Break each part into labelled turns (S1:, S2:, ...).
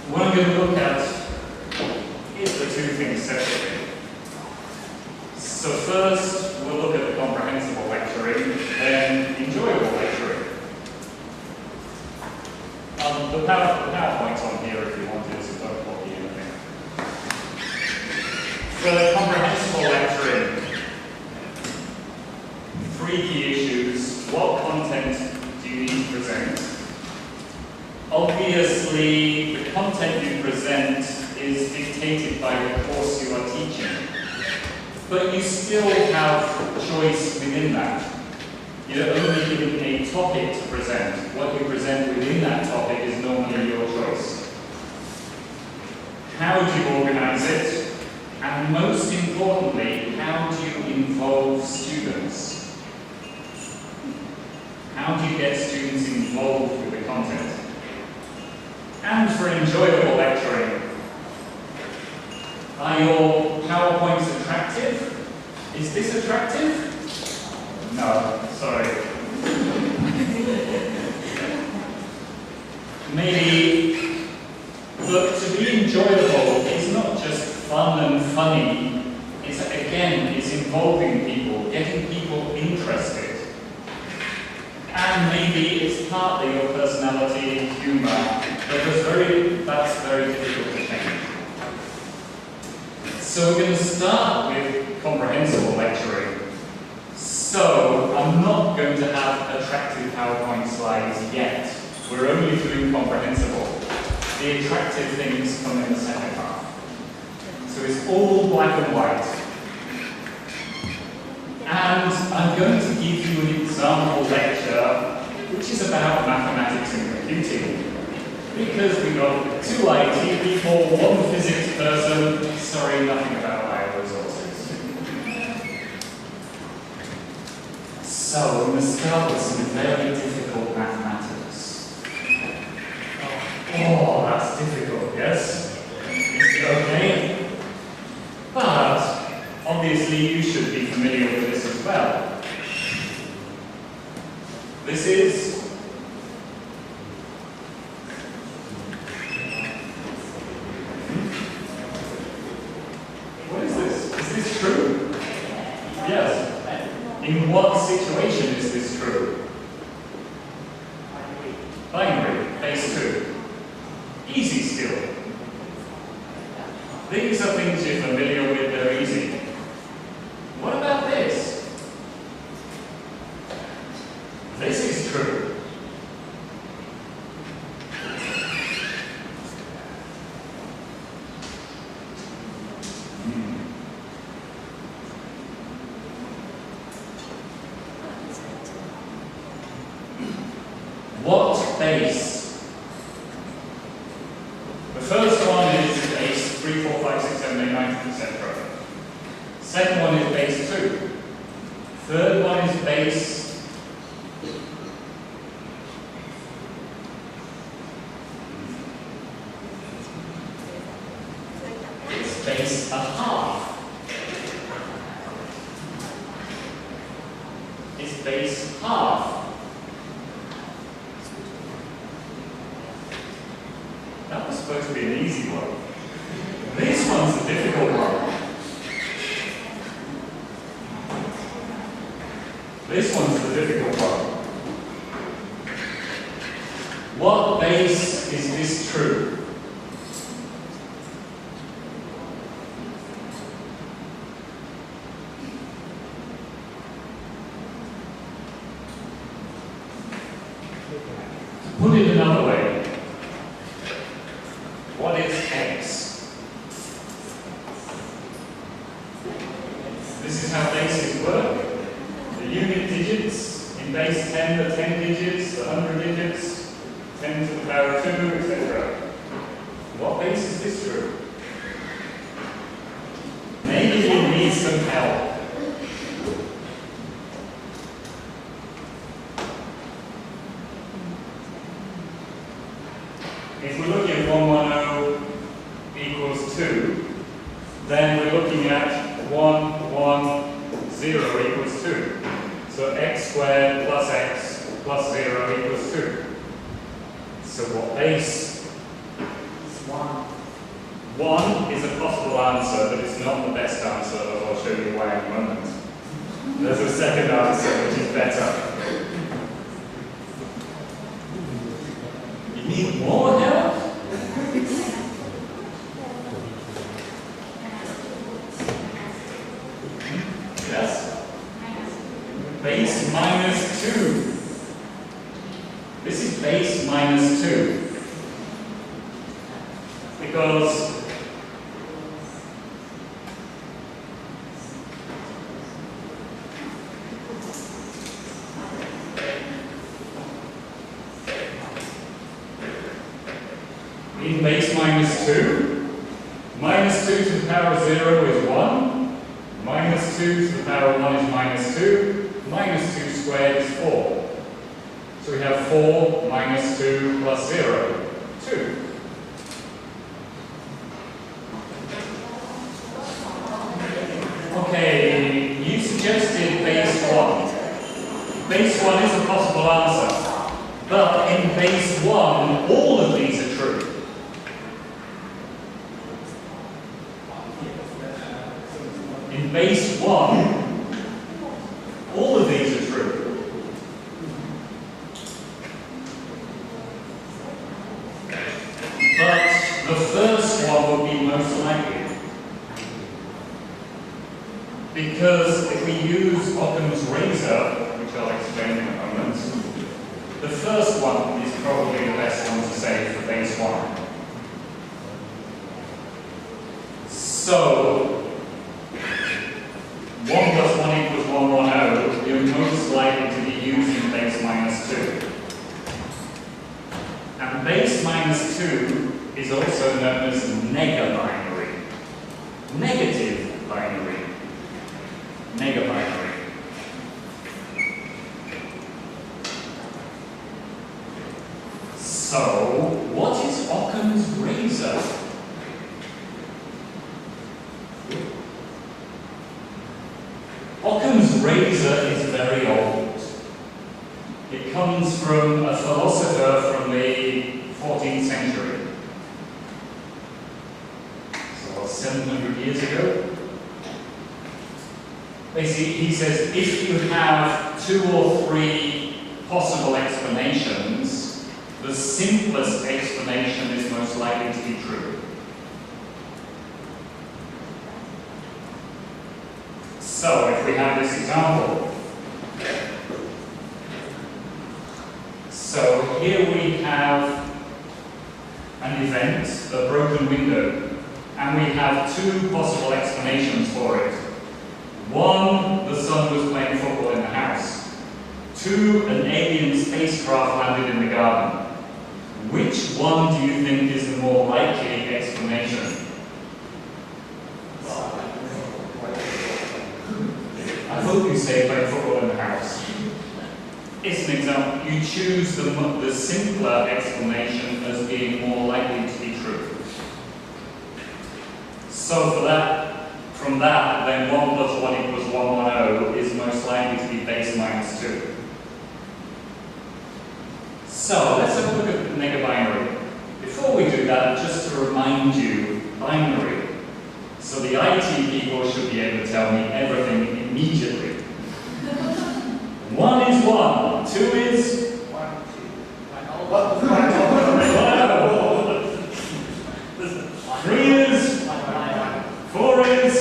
S1: what I'm going to look at is the two things separately. So first, we'll look at comprehensible lecturing, then enjoyable lecturing. The PowerPoint's on here if you want it, so don't copy anything. For comprehensible lecturing, three key issues. What content do you need to present? Obviously, the content you present is dictated by the course you are teaching, but you still have choice within that. You're only given a topic to present. What you present within that topic is normally your choice. How do you organize it? And most importantly, how do you involve students? How do you get students involved with the content? And for enjoyable lecturing, are your PowerPoints attractive? Is this attractive? No, sorry. Maybe, but to be enjoyable is not just fun and funny. It's, again, it's involving people, getting people interested. And maybe it's partly your personality, humour, but that's very difficult to change. So we're going to start with comprehensible lecturing. So I'm not going to have attractive PowerPoint slides yet. We're only doing comprehensible. The attractive things come in the second half. So it's all black and white. And I'm going to give you an example lecture which is about mathematics and computing. Because we've got two IT people, one physics person, sorry, nothing about bioresources. So, we must start with some very difficult mathematics. Oh, that's difficult, yes? Okay. But, obviously, you should be familiar with this as well. This is what is this? Is this true? Yes. In what situation is this true? Binary, base 2. Easy still. These are things you're familiar with, they're easy. What about this? This is true. What base? The first one is base 3, 4, 5, 6, 7, 8, 9, etc. Second one is base 2. Third one is base it's base a half. It's base half. That was supposed to be an easy one. This one's a difficult one. This one's the difficult one. What base is this true? To put it another way, what is x? This is how bases work. The unit digits in base 10, the 10 digits, the 100 digits, 10 to the power of 2, etc. What base is this true? Maybe you need some help. If we're looking at 110 equals 2, then we're looking at 110 equals 2. So x squared plus x plus 0 equals 2. So what base? It's 1. 1 is a possible answer, but it's not the best answer, as I'll show you why in a moment. There's a second answer, which is better. You need more help? Yes? Base minus 2. This is base minus 2. Because in base minus 2, minus 2 to the power of 0 is 1, minus 2 to the power of 1 is minus 2, minus 2 squared is 4. So we have 4 minus 2 plus 0, 2. Okay, you suggested base 1. Base 1 is a possible answer, but in base 1, all of these are true. In base 1, all of these are true. But the first one will be most likely. Because if we use Occam's razor, which I'll explain in a moment, the first one is probably the best one to say for base 1. So, 1 plus 1 equals 110, you're most likely to be using base minus 2. And base minus 2 is also known as negabinary. Negative binary. Negabinary. So, what is Occam's razor? Occam's razor is very old. It comes from a philosopher from the 14th century. So, 700 years ago. Basically, he says if you have 2 or 3 possible explanations, the simplest explanation is most likely to be true. So, if we have this example, so here we have an event, a broken window, and we have 2 possible explanations for it. 1, the son was playing football in the house. 2, an alien spacecraft landed in the garden. Which one do you think is the more likely explanation? I hope you say playing football in the house. It's an example. You choose the simpler explanation as being more likely to be true. So for that, from that, then 1 plus 1 equals 110 is most likely to be base minus 2. So let's have a look at negabinary. Before we do that, just to remind you, binary. So the IT people should be able to tell me everything immediately. 1 is 1, 2 is 1, 3 is 4 is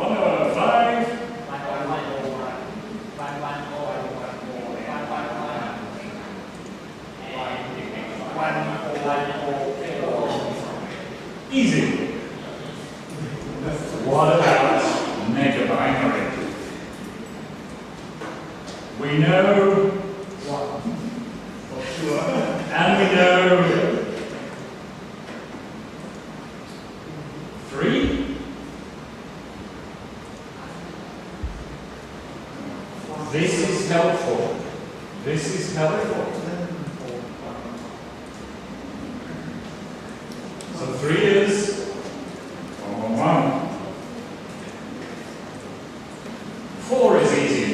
S1: 105. 1. Easy. What about negabinary? We know 1 for sure, and we know 3. This is helpful. This is helpful. So 3 is 111. 4 is easy.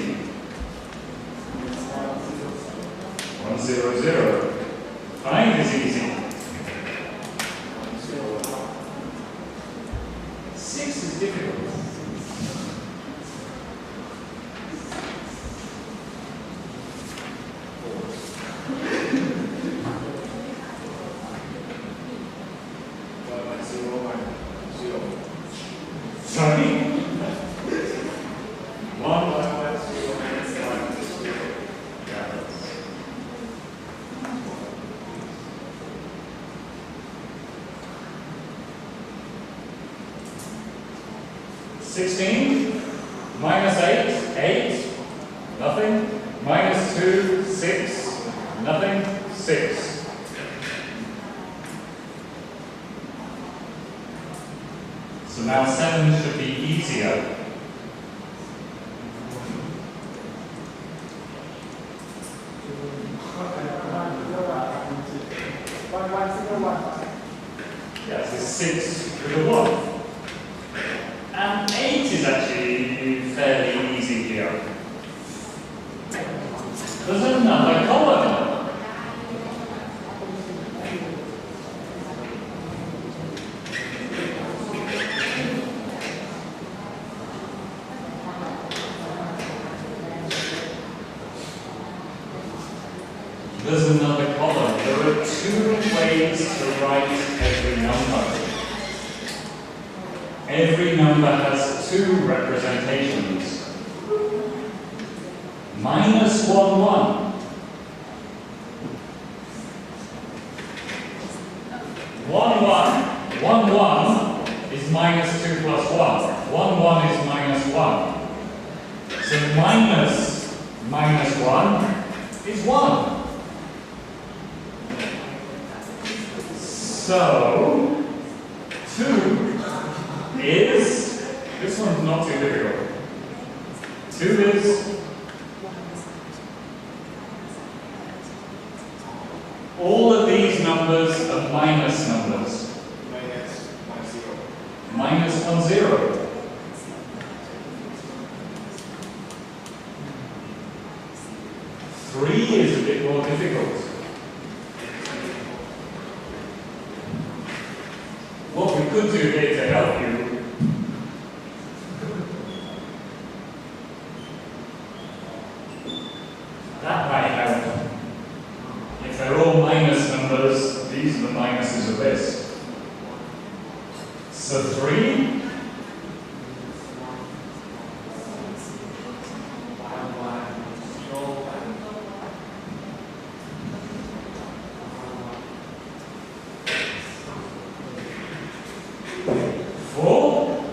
S1: 100. 5 is easy. 16. Minus 8, 8. Nothing. Minus 2, 6. Nothing. 6. So now 7 should be easier. Yes, it's 6 with a 1. And 8 is actually fairly easy here. There's another column. There's another column. There are 2 ways to write every number. Every number has 2 representations. Minus 1, 1. 1, 1. 1, 1 is minus 2 plus 1. 1, 1 is minus 1. So minus 1 is 1. So 2 is, this one's not too difficult. 2 is all of these numbers are minus numbers. Minus 1, 0. Three is a bit more difficult. What we could do here to help you that might help. If they're all minus numbers, these are the minuses of this. So 3 4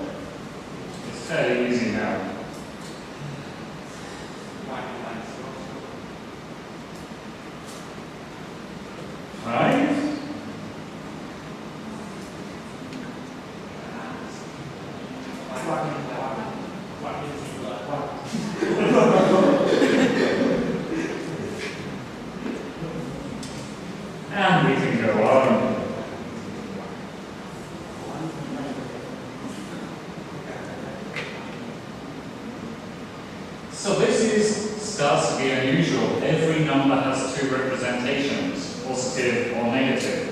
S1: is fairly easy now. 5 and we can go on. So this starts to be unusual. Every number has 2 representations, positive or negative.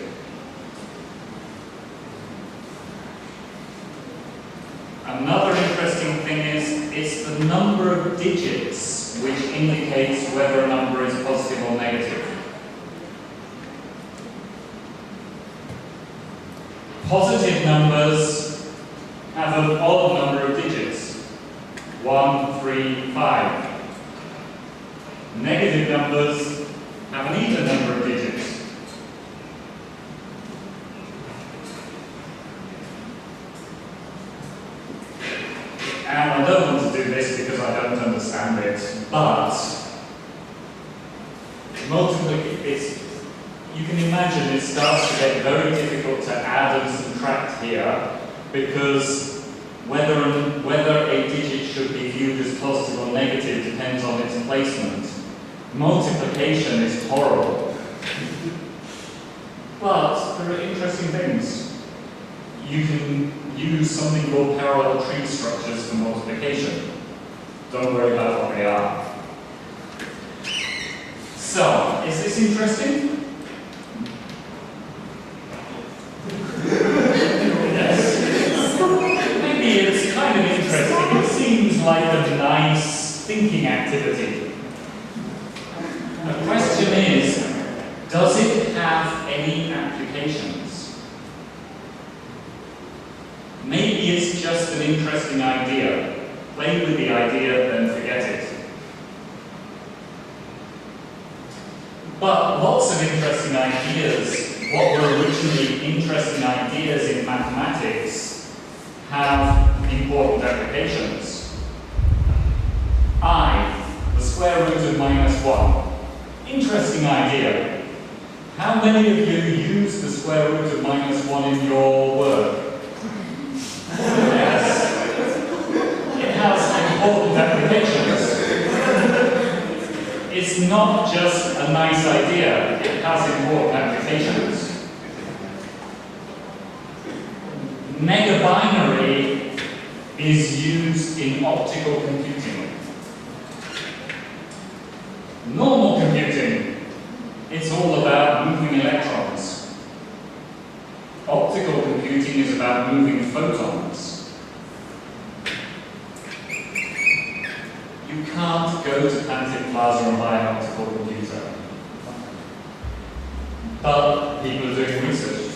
S1: Another interesting thing is it's the number of digits which indicates whether a number is positive or negative. Positive numbers have an odd number of digits. 1, 3, 5. Negative numbers have an even number of digits. And I don't want to do this because I don't understand it, but you can imagine it starts to get very difficult to add and subtract here, because whether a digit should be viewed as positive or negative depends on its placement. Multiplication is horrible. But there are interesting things. You can use something called parallel tree structures for multiplication. Don't worry about what they are. So, is this interesting? It's kind of interesting. It seems like a nice thinking activity. The question is, does it have any applications? Maybe it's just an interesting idea. Play with the idea, then forget it. But lots of interesting ideas, what were originally interesting ideas in mathematics, have important applications. I, the square root of -1. Interesting idea. How many of you use the square root of -1 in your work? Yes. It has important applications. It's not just a nice idea, it has important applications. Megabinary is used in optical computing. Normal computing, it's all about moving electrons. Optical computing is about moving photons. You can't go to Pantic Plaza and buy an optical computer. But people are doing research.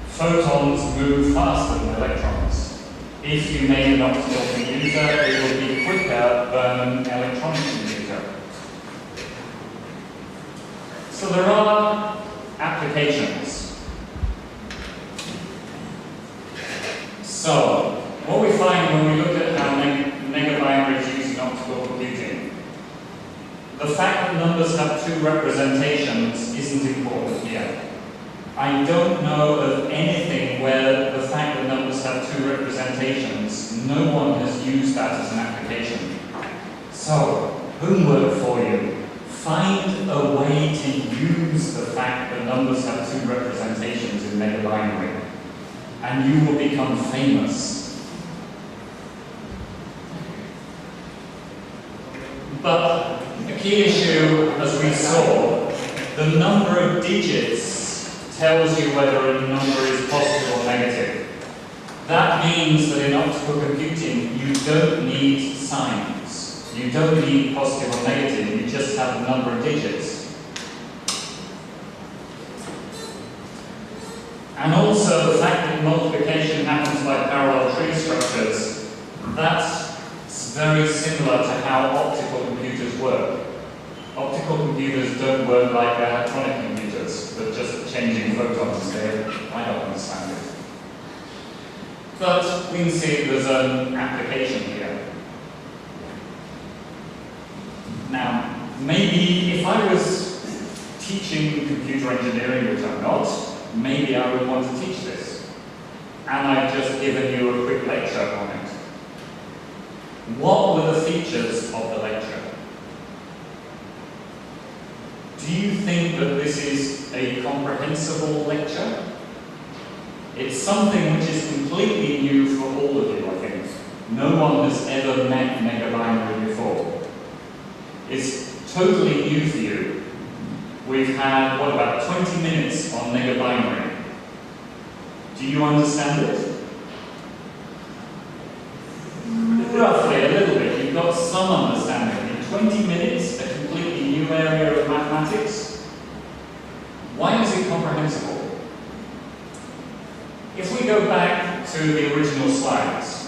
S1: Photons move faster than electrons. If you made an optical computer, it would be quicker than an electronic computer. So there are applications. So, what we find when we look at how megabinary is used in optical computing, the fact that numbers have two representations isn't important here. I don't know of anything where the fact that numbers have two representations, no one has used that as an application. So, homework for you. Find a way to use the fact that numbers have two representations in megabinary, and you will become famous. But a key issue, as we saw, the number of digits tells you whether a number is positive or negative. That means that in optical computing, you don't need signs. You don't need positive or negative, you just have a number of digits. And also the fact that multiplication happens by parallel tree structures, that's very similar to how optical computers work. Optical computers don't work like electronic computers, but just changing photons. I don't understand it. But we can see there's an application here. Now, maybe if I was teaching computer engineering, which I'm not, maybe I would want to teach this. And I've just given you a quick lecture on it. What were the features of the lecture? Do you think that this is a comprehensible lecture? It's something which is completely new for all of you, I think. No one has ever met megabinary before. It's totally new for you. We've had, what, about 20 minutes on megabinary. Do you understand it? Roughly, a little bit. You've got some understanding. In 20 minutes, a completely new area of mathematics. Why is it comprehensible? If we go back to the original slides,